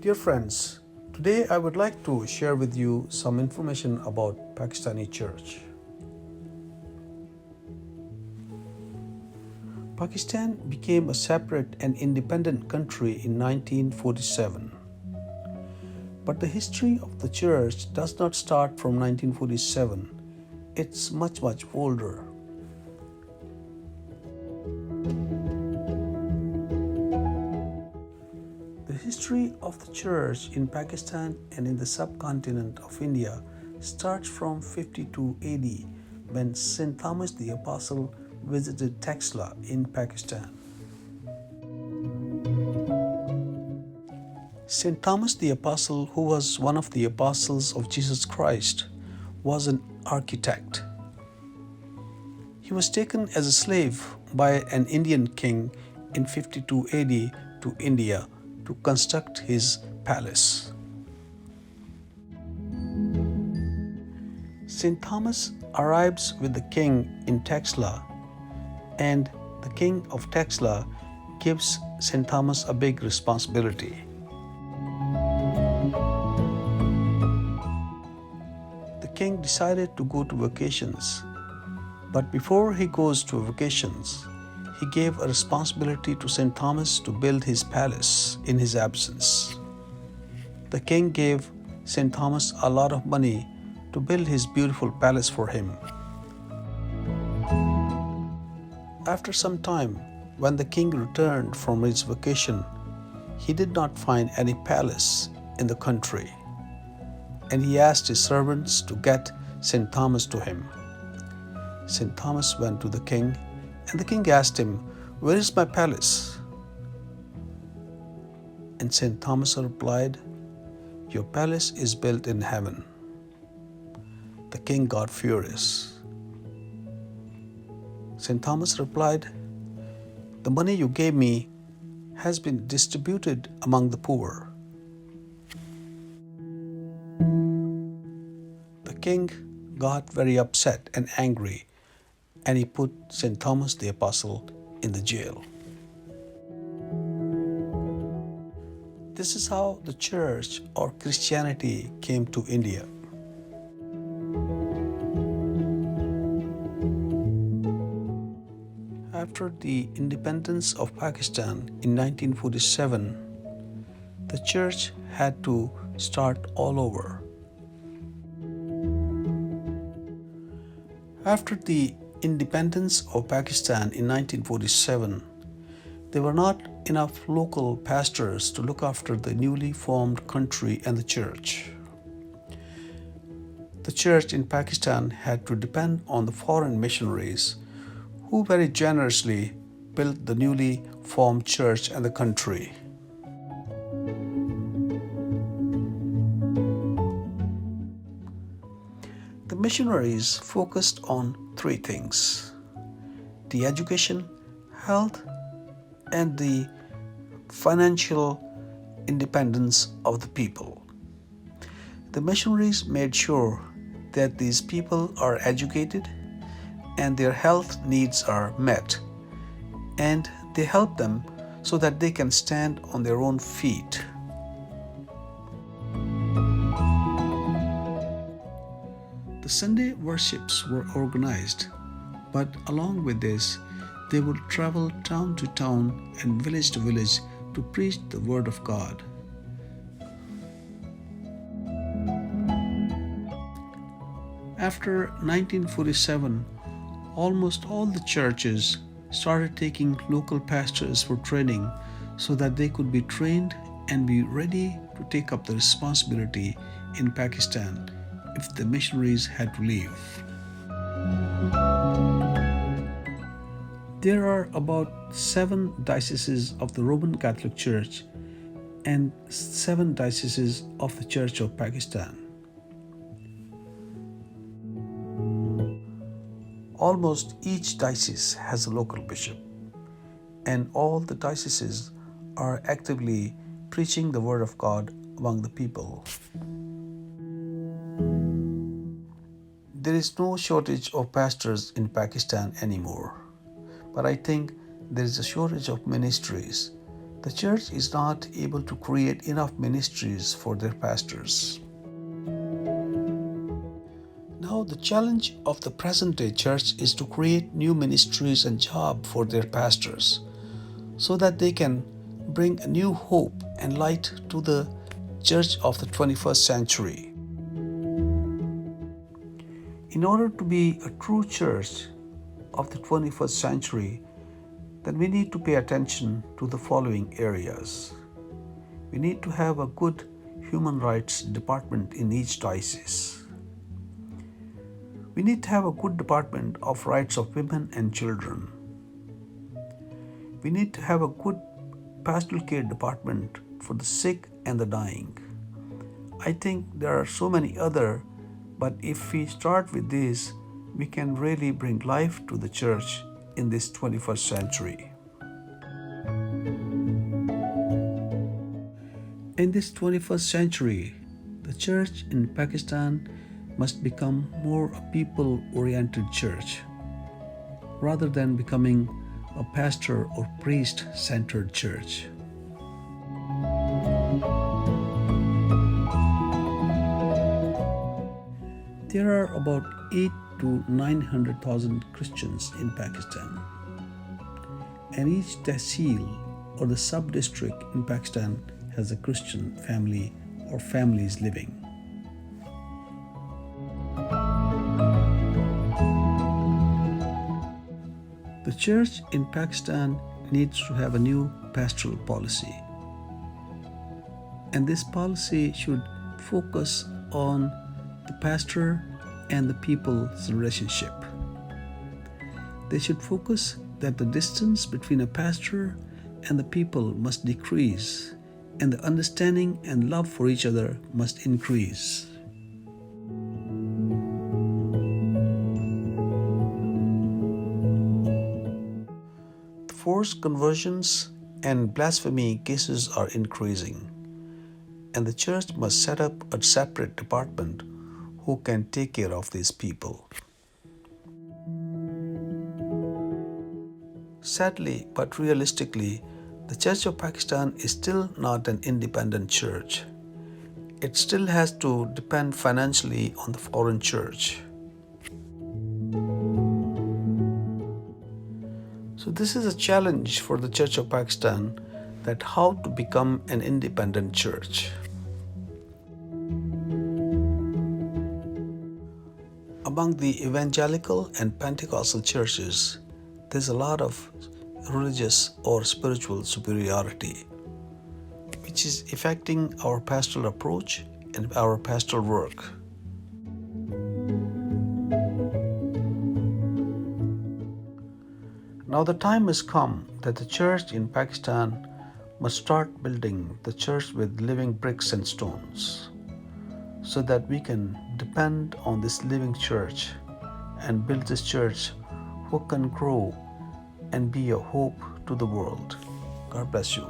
Dear friends, today I would like to share with you some information about Pakistani church. Pakistan became a separate and independent country in 1947. But the history of the church does not start from 1947. It's much older. The history of the church in Pakistan and in the subcontinent of India starts from 52 AD when St. Thomas the Apostle visited Taxila in Pakistan. St. Thomas the Apostle, who was one of the apostles of Jesus Christ, was an architect. He was taken as a slave by an Indian king in 52 AD to India to construct his palace. St. Thomas arrives with the king in Taxila, and the king of Taxila gives St. Thomas a big responsibility. The king decided to go to vacations, but before he goes to vacations, he gave a responsibility to St. Thomas to build his palace in his absence. The king gave St. Thomas a lot of money to build his beautiful palace for him. After some time, when the king returned from his vacation, he did not find any palace in the country, and he asked his servants to get St. Thomas to him. St. Thomas went to the king, and the king asked him, "Where is my palace?" And St. Thomas replied, "Your palace is built in heaven." The king got furious. St. Thomas replied, "The money you gave me has been distributed among the poor." The king got very upset and angry, and he put St. Thomas the Apostle in the jail. This is how the church or Christianity came to India. After the independence of Pakistan in 1947, the church had to start all over. After the independence of Pakistan in 1947, there were not enough local pastors to look after the newly formed country and the church. The church in Pakistan had to depend on the foreign missionaries who very generously built the newly formed church and the country. The missionaries focused on three things: the education, health, and the financial independence of the people. The missionaries made sure that these people are educated and their health needs are met, and they help them so that they can stand on their own feet. The Sunday worships were organized, but along with this, they would travel town to town and village to village to preach the Word of God. After 1947, almost all the churches started taking local pastors for training so that they could be trained and be ready to take up the responsibility in Pakistan if the missionaries had to leave. There are about 7 dioceses of the Roman Catholic Church and 7 dioceses of the Church of Pakistan. Almost each diocese has a local bishop, and all the dioceses are actively preaching the Word of God among the people. There is no shortage of pastors in Pakistan anymore, but I think there is a shortage of ministries The church is not able to create enough ministries for their pastors. Now, the challenge of the present day church is to create new ministries and jobs for their pastors so that they can bring a new hope and light to the church of the 21st century. In order to be a true church of the 21st century, then we need to pay attention to the following areas. We need to have a good human rights department in each diocese. We need to have a good department of rights of women and children. We need to have a good pastoral care department for the sick and the dying. I think there are so many other, but if we start with this, we can really bring life to the church in this 21st century. In this 21st century, the church in Pakistan must become more a people-oriented church rather than becoming a pastor or priest-centered church. There are about 8 to 900,000 Christians in Pakistan, and each tehsil or the sub-district in Pakistan has a Christian family or families living. The church in Pakistan needs to have a new pastoral policy, and this policy should focus on the pastor and the people's relationship. They should focus that the distance between a pastor and the people must decrease, and the understanding and love for each other must increase. The forced conversions and blasphemy cases are increasing, and the church must set up a separate department who can take care of these people. Sadly, but realistically, the Church of Pakistan is still not an independent church. It still has to depend financially on the foreign church. So this is a challenge for the Church of Pakistan, that how to become an independent church. Among the evangelical and Pentecostal churches, there's a lot of religious or spiritual superiority, which is affecting our pastoral approach and our pastoral work. Now the time has come that the church in Pakistan must start building the church with living bricks and stones, so that we can depend on this living church and build this church who can grow and be a hope to the world. God bless you.